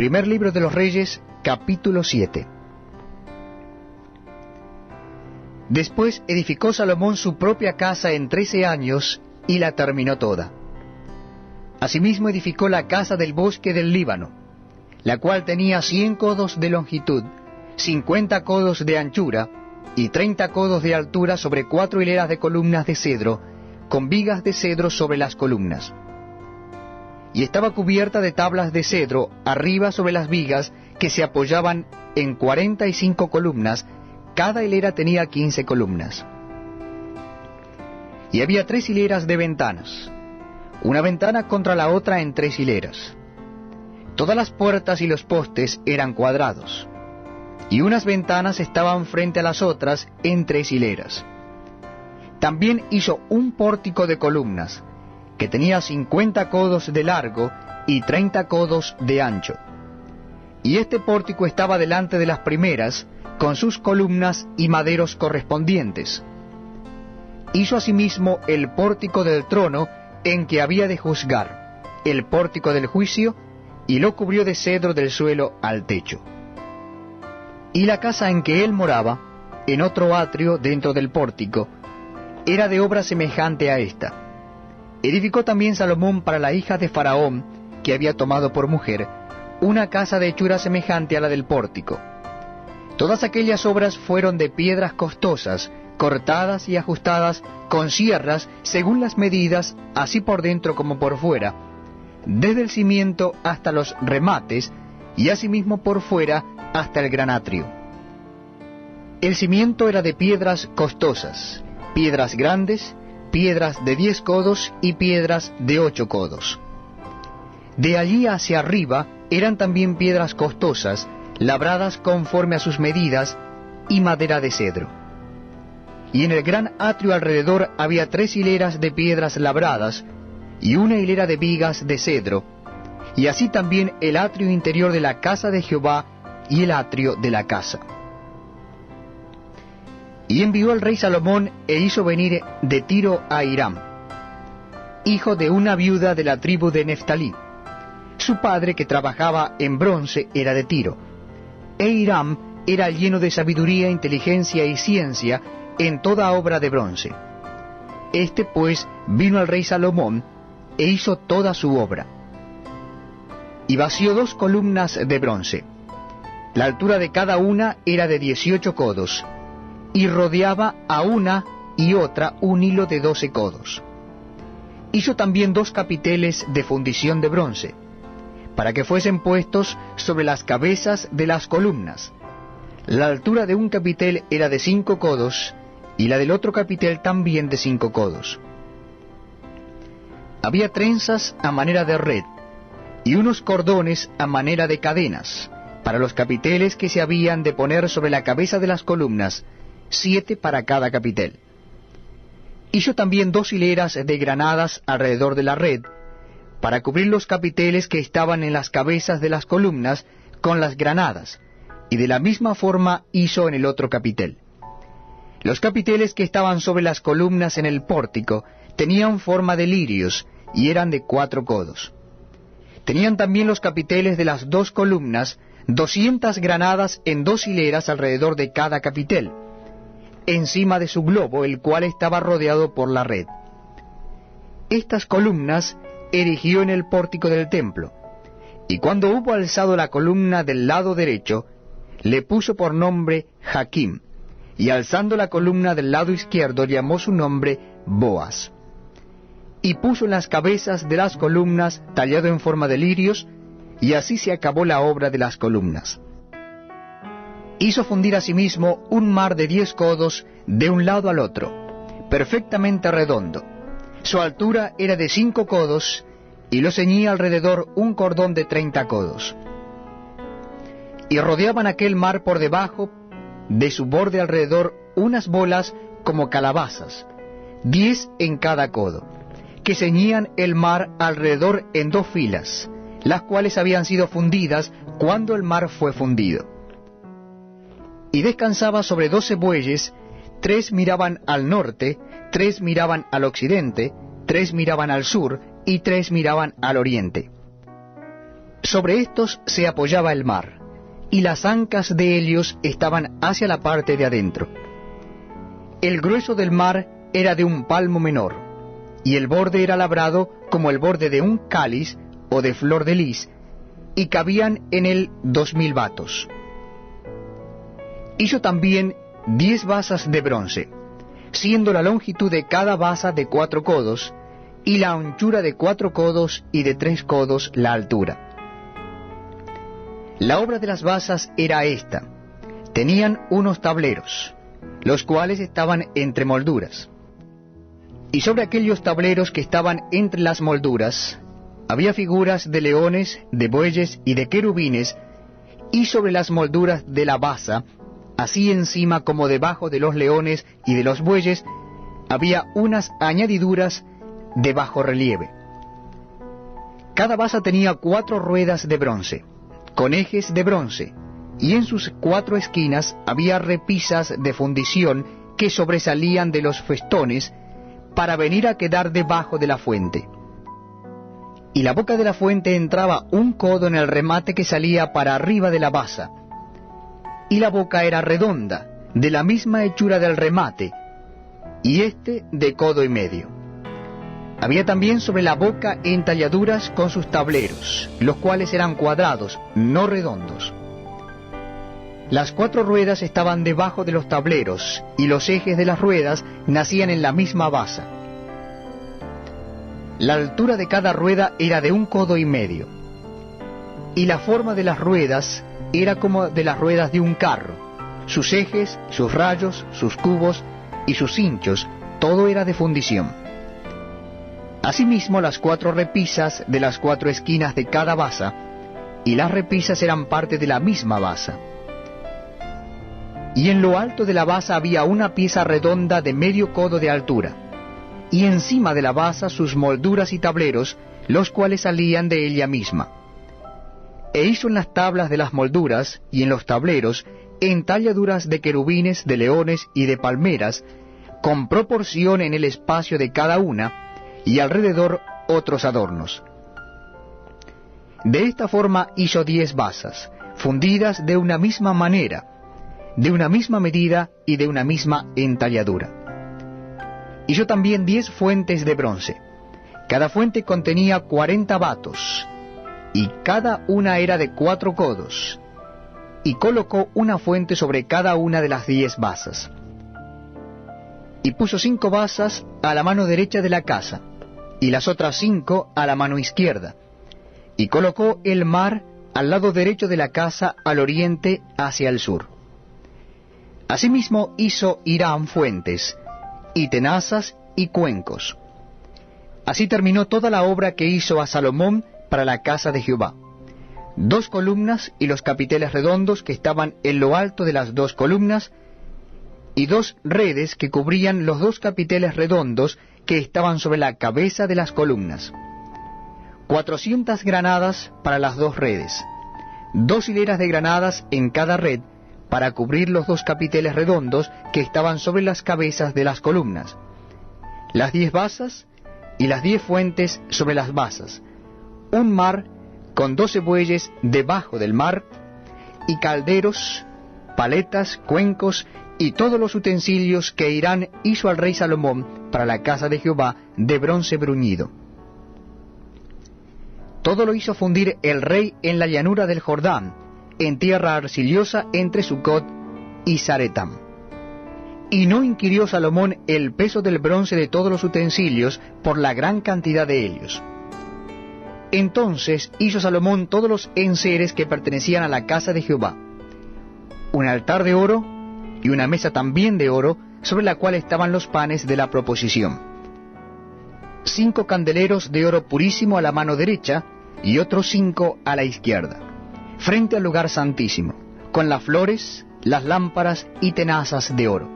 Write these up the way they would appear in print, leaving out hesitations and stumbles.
Primer libro de los Reyes, capítulo 7. Después edificó Salomón su propia casa en 13 años, y la terminó toda. Asimismo edificó la casa del bosque del Líbano, la cual tenía 100 codos de longitud, 50 codos de anchura, y 30 codos de altura, sobre 4 hileras de columnas de cedro, con vigas de cedro sobre las columnas. Y estaba cubierta de tablas de cedro arriba sobre las vigas, que se apoyaban en 45 columnas, cada hilera tenía 15 columnas. Y había 3 hileras de ventanas, una ventana contra la otra en 3 hileras. Todas las puertas y los postes eran cuadrados, y unas ventanas estaban frente a las otras en 3 hileras. También hizo un pórtico de columnas, que tenía 50 codos de largo y 30 codos de ancho. Y este pórtico estaba delante de las primeras, con sus columnas y maderos correspondientes. Hizo asimismo el pórtico del trono en que había de juzgar, el pórtico del juicio, y lo cubrió de cedro del suelo al techo. Y la casa en que él moraba, en otro atrio dentro del pórtico, era de obra semejante a esta. Edificó también Salomón para la hija de Faraón, que había tomado por mujer, una casa de hechura semejante a la del pórtico. Todas aquellas obras fueron de piedras costosas, cortadas y ajustadas con sierras según las medidas, así por dentro como por fuera, desde el cimiento hasta los remates, y asimismo por fuera hasta el gran atrio. El cimiento era de piedras costosas, piedras grandes, piedras de 10 codos y piedras de 8 codos. De allí hacia arriba eran también piedras costosas, labradas conforme a sus medidas, y madera de cedro. Y en el gran atrio alrededor había 3 hileras de piedras labradas, y una hilera de vigas de cedro, y así también el atrio interior de la casa de Jehová y el atrio de la casa. Y envió el rey Salomón e hizo venir de Tiro a Hiram, hijo de una viuda de la tribu de Neftalí. Su padre, que trabajaba en bronce, era de Tiro. E Hiram era lleno de sabiduría, inteligencia y ciencia en toda obra de bronce. Este pues vino al rey Salomón e hizo toda su obra. Y vació 2 columnas de bronce. La altura de cada una era de 18 codos, y rodeaba a una y otra un hilo de 12 codos. Hizo también 2 capiteles de fundición de bronce, para que fuesen puestos sobre las cabezas de las columnas. La altura de un capitel era de 5 codos, y la del otro capitel también de 5 codos. Había trenzas a manera de red, y unos cordones a manera de cadenas, para los capiteles que se habían de poner sobre la cabeza de las columnas, 7 para cada capitel. Hizo también 2 hileras de granadas alrededor de la red, para cubrir los capiteles que estaban en las cabezas de las columnas con las granadas, y de la misma forma hizo en el otro capitel. Los capiteles que estaban sobre las columnas en el pórtico tenían forma de lirios, y eran de 4 codos. Tenían también los capiteles de las 2 columnas 200 granadas en 2 hileras alrededor de cada capitel, encima de su globo, el cual estaba rodeado por la red. Estas columnas erigió en el pórtico del templo, y cuando hubo alzado la columna del lado derecho, le puso por nombre Jaquim, y alzando la columna del lado izquierdo llamó su nombre Boaz. Y puso en las cabezas de las columnas tallado en forma de lirios, y así se acabó la obra de las columnas. Hizo fundir asimismo un mar de 10 codos de un lado al otro, perfectamente redondo. Su altura era de 5 codos, y lo ceñía alrededor un cordón de 30 codos. Y rodeaban aquel mar por debajo de su borde alrededor unas bolas como calabazas, 10 en cada codo, que ceñían el mar alrededor en 2 filas, las cuales habían sido fundidas cuando el mar fue fundido. Y descansaba sobre 12 bueyes, 3 miraban al norte, 3 miraban al occidente, 3 miraban al sur, y 3 miraban al oriente. Sobre estos se apoyaba el mar, y las ancas de ellos estaban hacia la parte de adentro. El grueso del mar era de un palmo menor, y el borde era labrado como el borde de un cáliz o de flor de lis, y cabían en él 2000 batos. Hizo también 10 basas de bronce, siendo la longitud de cada basa de 4 codos, y la anchura de 4 codos y de 3 codos la altura. La obra de las basas era esta: tenían unos tableros, los cuales estaban entre molduras. Y sobre aquellos tableros que estaban entre las molduras, había figuras de leones, de bueyes y de querubines, y sobre las molduras de la basa, así encima como debajo de los leones y de los bueyes, había unas añadiduras de bajo relieve. Cada basa tenía 4 ruedas de bronce, con ejes de bronce, y en sus 4 esquinas había repisas de fundición que sobresalían de los festones para venir a quedar debajo de la fuente. Y la boca de la fuente entraba 1 codo en el remate que salía para arriba de la basa, y la boca era redonda, de la misma hechura del remate, y éste de codo y medio. Había también sobre la boca entalladuras con sus tableros, los cuales eran cuadrados, no redondos. Las 4 ruedas estaban debajo de los tableros, y los ejes de las ruedas nacían en la misma basa. La altura de cada rueda era de 1 codo y medio, y la forma de las ruedas era como de las ruedas de un carro. Sus ejes, sus rayos, sus cubos y sus cinchos, todo era de fundición. Asimismo, las 4 repisas de las 4 esquinas de cada basa, y las repisas eran parte de la misma basa. Y en lo alto de la basa había una pieza redonda de medio codo de altura, y encima de la basa sus molduras y tableros, los cuales salían de ella misma. E hizo en las tablas de las molduras y en los tableros entalladuras de querubines, de leones y de palmeras, con proporción en el espacio de cada una, y alrededor otros adornos. De esta forma hizo 10 basas, fundidas de una misma manera, de una misma medida y de una misma entalladura. Hizo también 10 fuentes de bronce. Cada fuente contenía 40 batos, y cada una era de 4 codos, y colocó una fuente sobre cada una de las 10 basas. Y puso 5 basas a la mano derecha de la casa, y las otras 5 a la mano izquierda, y colocó el mar al lado derecho de la casa al oriente hacia el sur. Asimismo hizo Hiram fuentes, y tenazas y cuencos. Así terminó toda la obra que hizo a Salomón para la casa de Jehová: 2 columnas y los capiteles redondos que estaban en lo alto de las 2 columnas, y 2 redes que cubrían los 2 capiteles redondos que estaban sobre la cabeza de las columnas. 400 granadas para las 2 redes, 2 hileras de granadas en cada red, para cubrir los 2 capiteles redondos que estaban sobre las cabezas de las columnas, las 10 basas y las 10 fuentes sobre las basas, un mar con 12 bueyes debajo del mar, y calderos, paletas, cuencos y todos los utensilios que Hiram hizo al rey Salomón para la casa de Jehová de bronce bruñido. Todo lo hizo fundir el rey en la llanura del Jordán, en tierra arcillosa entre Sucot y Zaretam. Y no inquirió Salomón el peso del bronce de todos los utensilios por la gran cantidad de ellos. Entonces hizo Salomón todos los enseres que pertenecían a la casa de Jehová: un altar de oro y una mesa también de oro, sobre la cual estaban los panes de la proposición; 5 candeleros de oro purísimo a la mano derecha, y otros 5 a la izquierda, frente al lugar santísimo, con las flores, las lámparas y tenazas de oro.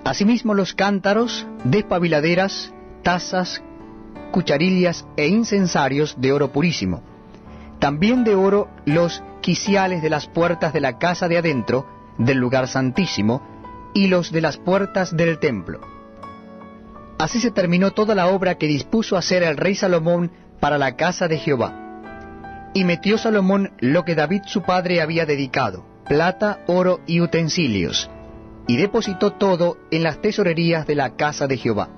Asimismo los cántaros, despabiladeras, tazas, cucharillas e incensarios de oro purísimo. También de oro los quiciales de las puertas de la casa de adentro del lugar santísimo, y los de las puertas del templo. Así se terminó toda la obra que dispuso hacer el rey Salomón para la casa de Jehová. Y metió Salomón lo que David su padre había dedicado, plata, oro y utensilios, y depositó todo en las tesorerías de la casa de Jehová.